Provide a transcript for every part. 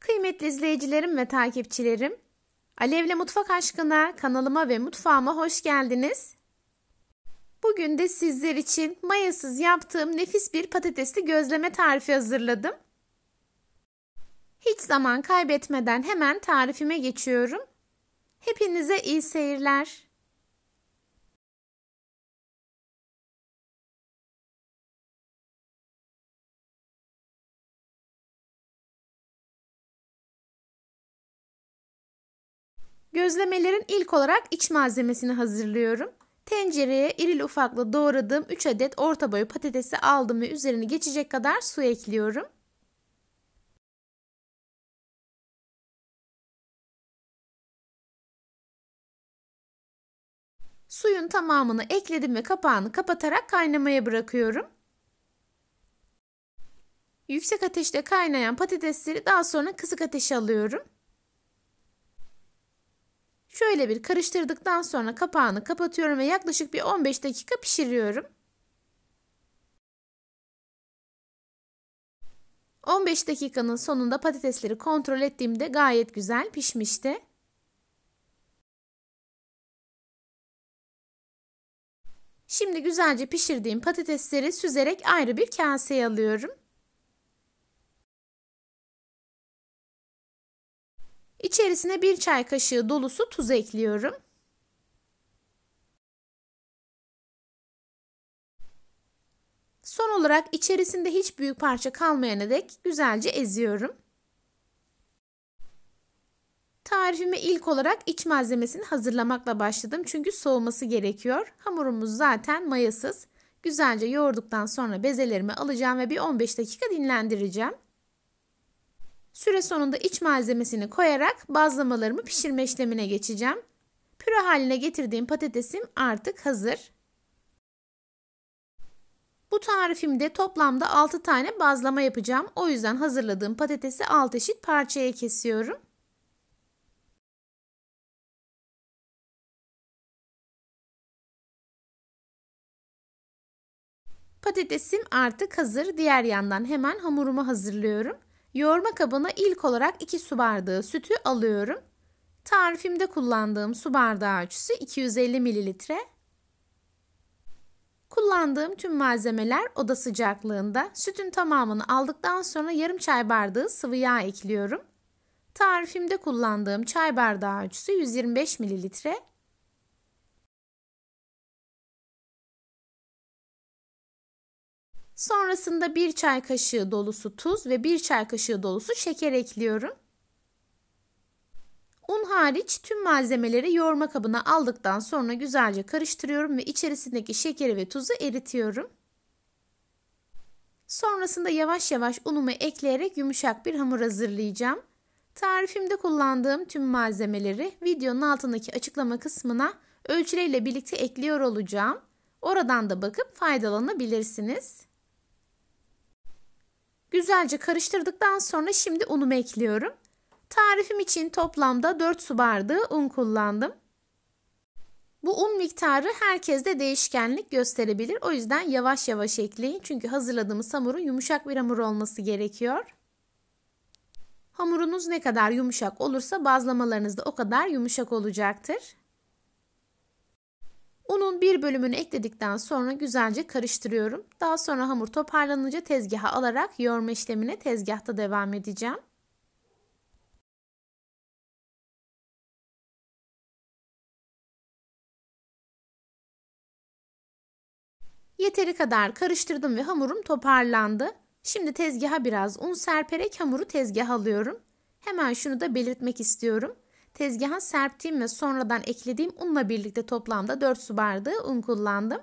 Kıymetli izleyicilerim ve takipçilerim, Alevle Mutfak Aşkına kanalıma ve mutfağıma hoş geldiniz. Bugün de sizler için mayasız yaptığım nefis bir patatesli gözleme tarifi hazırladım. Hiç zaman kaybetmeden hemen tarifime geçiyorum. Hepinize iyi seyirler. Gözlemelerin ilk olarak iç malzemesini hazırlıyorum. Tencereye irili ufaklı doğradığım 3 adet orta boy patatesi aldım ve üzerini geçecek kadar su ekliyorum. Suyun tamamını ekledim ve kapağını kapatarak kaynamaya bırakıyorum. Yüksek ateşte kaynayan patatesleri daha sonra kısık ateşe alıyorum. Şöyle bir karıştırdıktan sonra kapağını kapatıyorum ve yaklaşık bir 15 dakika pişiriyorum. 15 dakikanın sonunda patatesleri kontrol ettiğimde gayet güzel pişmişti. Şimdi güzelce pişirdiğim patatesleri süzerek ayrı bir kaseye alıyorum. İçerisine 1 çay kaşığı dolusu tuz ekliyorum. Son olarak içerisinde hiç büyük parça kalmayana dek güzelce eziyorum. Tarifime ilk olarak iç malzemesini hazırlamakla başladım çünkü soğuması gerekiyor. Hamurumuz zaten mayasız. Güzelce yoğurduktan sonra bezelerimi alacağım ve bir 15 dakika dinlendireceğim. Süre sonunda iç malzemesini koyarak bazlamalarımı pişirme işlemine geçeceğim. Püre haline getirdiğim patatesim artık hazır. Bu tarifimde toplamda 6 tane bazlama yapacağım. O yüzden hazırladığım patatesi 6 eşit parçaya kesiyorum. Patatesim artık hazır. Diğer yandan hemen hamurumu hazırlıyorum. Yoğurma kabına ilk olarak 2 su bardağı sütü alıyorum. Tarifimde kullandığım su bardağı ölçüsü 250 mililitre. Kullandığım tüm malzemeler oda sıcaklığında. Sütün tamamını aldıktan sonra yarım çay bardağı sıvı yağ ekliyorum. Tarifimde kullandığım çay bardağı ölçüsü 125 mililitre. Sonrasında 1 çay kaşığı dolusu tuz ve 1 çay kaşığı dolusu şeker ekliyorum. Un hariç tüm malzemeleri yoğurma kabına aldıktan sonra güzelce karıştırıyorum ve içerisindeki şekeri ve tuzu eritiyorum. Sonrasında yavaş yavaş unumu ekleyerek yumuşak bir hamur hazırlayacağım. Tarifimde kullandığım tüm malzemeleri videonun altındaki açıklama kısmına ölçüleriyle birlikte ekliyor olacağım. Oradan da bakıp faydalanabilirsiniz. Güzelce karıştırdıktan sonra şimdi unumu ekliyorum. Tarifim için toplamda 4 su bardağı un kullandım. Bu un miktarı herkeste değişkenlik gösterebilir. O yüzden yavaş yavaş ekleyin. Çünkü hazırladığımız hamurun yumuşak bir hamur olması gerekiyor. Hamurunuz ne kadar yumuşak olursa bazlamalarınız da o kadar yumuşak olacaktır. Unun bir bölümünü ekledikten sonra güzelce karıştırıyorum. Daha sonra hamur toparlanınca tezgaha alarak yoğurma işlemine tezgahta devam edeceğim. Yeteri kadar karıştırdım ve hamurum toparlandı. Şimdi tezgaha biraz un serperek hamuru tezgaha alıyorum. Hemen şunu da belirtmek istiyorum. Tezgaha serptiğim ve sonradan eklediğim unla birlikte toplamda 4 su bardağı un kullandım.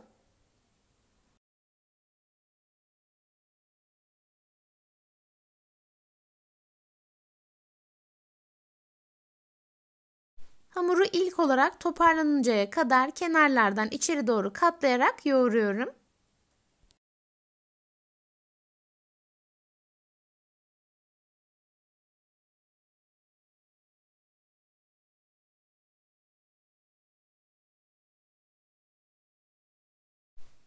Hamuru ilk olarak toparlanıncaya kadar kenarlardan içeri doğru katlayarak yoğuruyorum.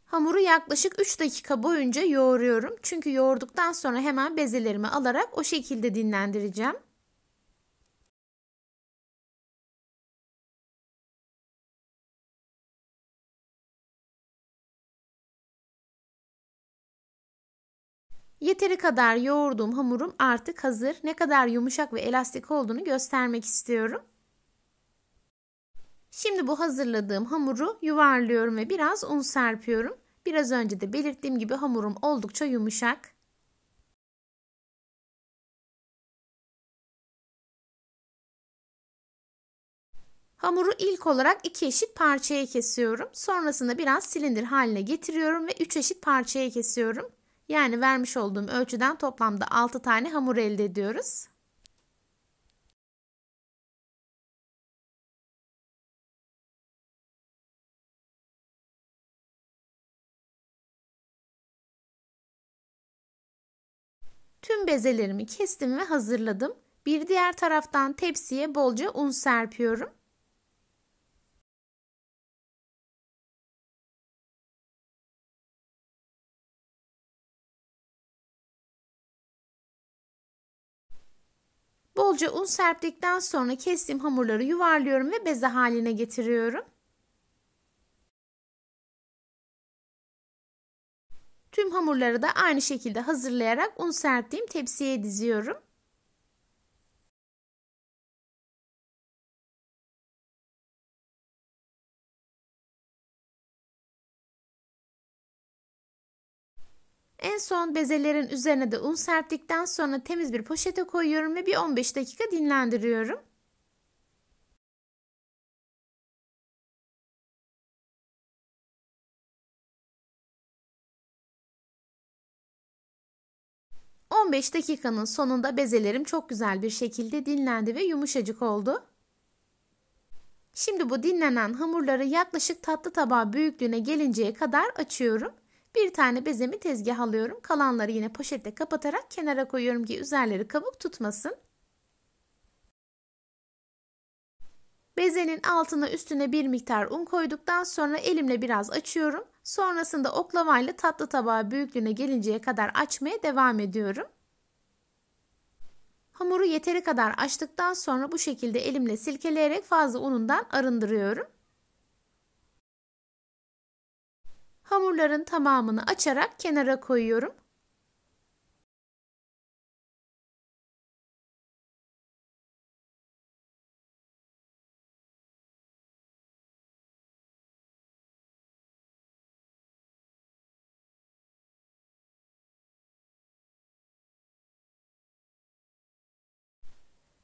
Hamuru yaklaşık 3 dakika boyunca yoğuruyorum. Çünkü yoğurduktan sonra hemen bezelerimi alarak o şekilde dinlendireceğim. Yeteri kadar yoğurduğum hamurum artık hazır. Ne kadar yumuşak ve elastik olduğunu göstermek istiyorum. Şimdi bu hazırladığım hamuru yuvarlıyorum ve biraz un serpiyorum. Biraz önce de belirttiğim gibi hamurum oldukça yumuşak. Hamuru ilk olarak 2 eşit parçaya kesiyorum. Sonrasında biraz silindir haline getiriyorum ve 3 eşit parçaya kesiyorum. Yani vermiş olduğum ölçüden toplamda 6 tane hamur elde ediyoruz. Tüm bezelerimi kestim ve hazırladım. Bir diğer taraftan tepsiye bolca un serpiyorum. Bolca un serptikten sonra kestiğim hamurları yuvarlıyorum ve beze haline getiriyorum. Tüm hamurları da aynı şekilde hazırlayarak un serptiğim tepsiye diziyorum. En son bezelerin üzerine de un serptikten sonra temiz bir poşete koyuyorum ve bir 15 dakika dinlendiriyorum. ...15 dakikanın sonunda bezelerim çok güzel bir şekilde dinlendi ve yumuşacık oldu. Şimdi bu dinlenen hamurları yaklaşık tatlı tabağı büyüklüğüne gelinceye kadar açıyorum. Bir tane bezemi tezgah alıyorum. Kalanları yine poşetle kapatarak kenara koyuyorum ki üzerleri kabuk tutmasın. Bezenin altına üstüne bir miktar un koyduktan sonra elimle biraz açıyorum. Sonrasında oklavayla tatlı tabağı büyüklüğüne gelinceye kadar açmaya devam ediyorum. Hamuru yeteri kadar açtıktan sonra bu şekilde elimle silkeleyerek fazla unundan arındırıyorum. Hamurların tamamını açarak kenara koyuyorum.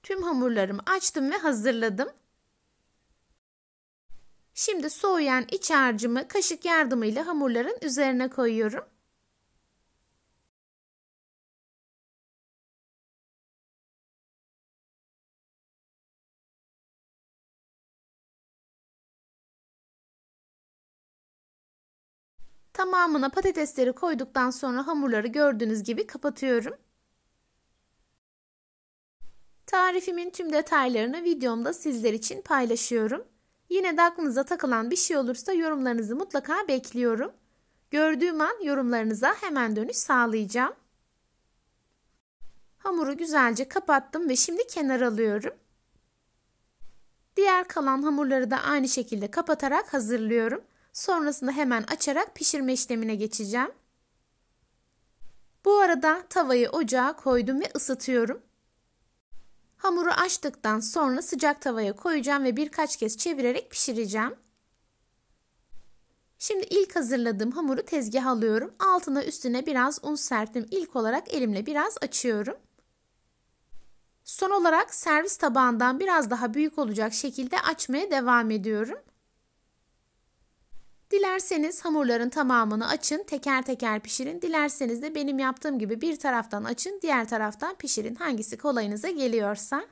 Tüm hamurlarımı açtım ve hazırladım. Şimdi soğuyan iç harcımı kaşık yardımıyla hamurların üzerine koyuyorum. Tamamına patatesleri koyduktan sonra hamurları gördüğünüz gibi kapatıyorum. Tarifimin tüm detaylarını videomda sizler için paylaşıyorum. Yine de aklınıza takılan bir şey olursa yorumlarınızı mutlaka bekliyorum. Gördüğüm an yorumlarınıza hemen dönüş sağlayacağım. Hamuru güzelce kapattım ve şimdi kenara alıyorum. Diğer kalan hamurları da aynı şekilde kapatarak hazırlıyorum. Sonrasında hemen açarak pişirme işlemine geçeceğim. Bu arada tavayı ocağa koydum ve ısıtıyorum. Hamuru açtıktan sonra sıcak tavaya koyacağım ve birkaç kez çevirerek pişireceğim. Şimdi ilk hazırladığım hamuru tezgaha alıyorum. Altına üstüne biraz un serptim. İlk olarak elimle biraz açıyorum. Son olarak servis tabağından biraz daha büyük olacak şekilde açmaya devam ediyorum. Dilerseniz hamurların tamamını açın, teker teker pişirin. Dilerseniz de benim yaptığım gibi bir taraftan açın, diğer taraftan pişirin. Hangisi kolayınıza geliyorsa.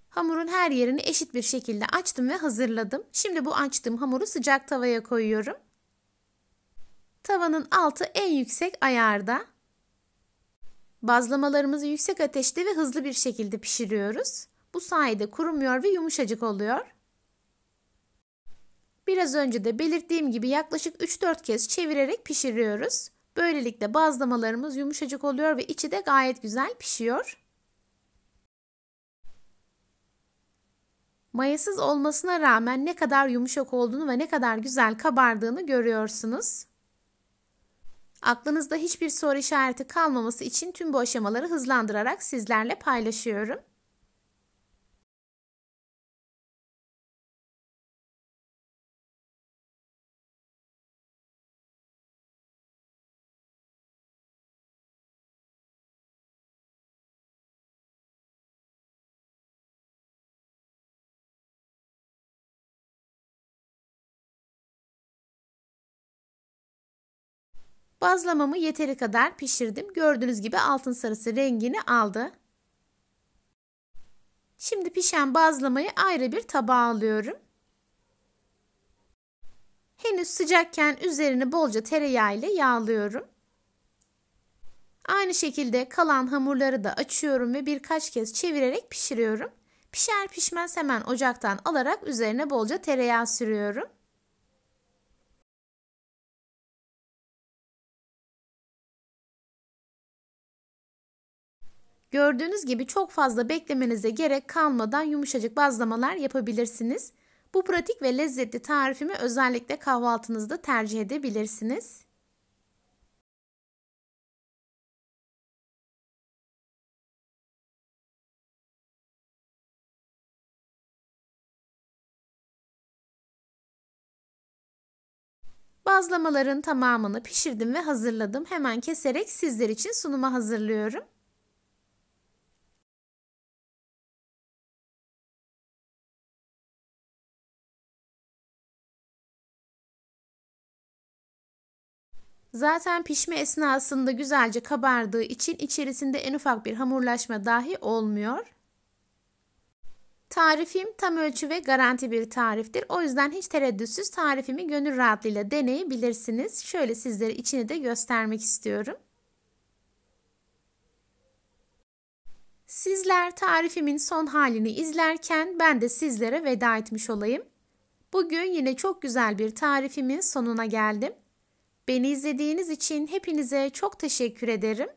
Hamurun her yerini eşit bir şekilde açtım ve hazırladım. Şimdi bu açtığım hamuru sıcak tavaya koyuyorum. Tavanın altı en yüksek ayarda. Bazlamalarımızı yüksek ateşte ve hızlı bir şekilde pişiriyoruz. Bu sayede kurumuyor ve yumuşacık oluyor. Biraz önce de belirttiğim gibi yaklaşık 3-4 kez çevirerek pişiriyoruz. Böylelikle bazlamalarımız yumuşacık oluyor ve içi de gayet güzel pişiyor. Mayasız olmasına rağmen ne kadar yumuşak olduğunu ve ne kadar güzel kabardığını görüyorsunuz. Aklınızda hiçbir soru işareti kalmaması için tüm bu aşamaları hızlandırarak sizlerle paylaşıyorum. Bazlamamı yeteri kadar pişirdim. Gördüğünüz gibi altın sarısı rengini aldı. Şimdi pişen bazlamayı ayrı bir tabağa alıyorum. Henüz sıcakken üzerini bolca tereyağı ile yağlıyorum. Aynı şekilde kalan hamurları da açıyorum ve birkaç kez çevirerek pişiriyorum. Pişer pişmez hemen ocaktan alarak üzerine bolca tereyağı sürüyorum. Gördüğünüz gibi çok fazla beklemenize gerek kalmadan yumuşacık bazlamalar yapabilirsiniz. Bu pratik ve lezzetli tarifimi özellikle kahvaltınızda tercih edebilirsiniz. Bazlamaların tamamını pişirdim ve hazırladım. Hemen keserek sizler için sunuma hazırlıyorum. Zaten pişme esnasında güzelce kabardığı için içerisinde en ufak bir hamurlaşma dahi olmuyor. Tarifim tam ölçü ve garanti bir tariftir. O yüzden hiç tereddütsüz tarifimi gönül rahatlığıyla deneyebilirsiniz. Şöyle sizlere içini de göstermek istiyorum. Sizler tarifimin son halini izlerken ben de sizlere veda etmiş olayım. Bugün yine çok güzel bir tarifimin sonuna geldim. Beni izlediğiniz için hepinize çok teşekkür ederim.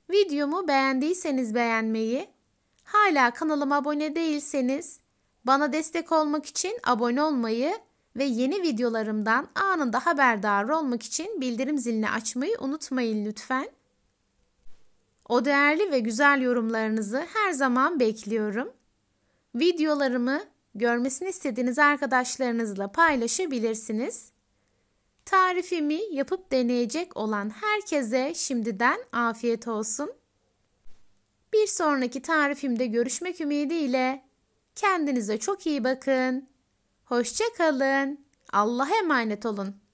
Videomu beğendiyseniz beğenmeyi, hala kanalıma abone değilseniz bana destek olmak için abone olmayı ve yeni videolarımdan anında haberdar olmak için bildirim zilini açmayı unutmayın lütfen. O değerli ve güzel yorumlarınızı her zaman bekliyorum. Videolarımı görmesini istediğiniz arkadaşlarınızla paylaşabilirsiniz. Tarifimi yapıp deneyecek olan herkese şimdiden afiyet olsun. Bir sonraki tarifimde görüşmek ümidiyle kendinize çok iyi bakın. Hoşça kalın. Allah'a emanet olun.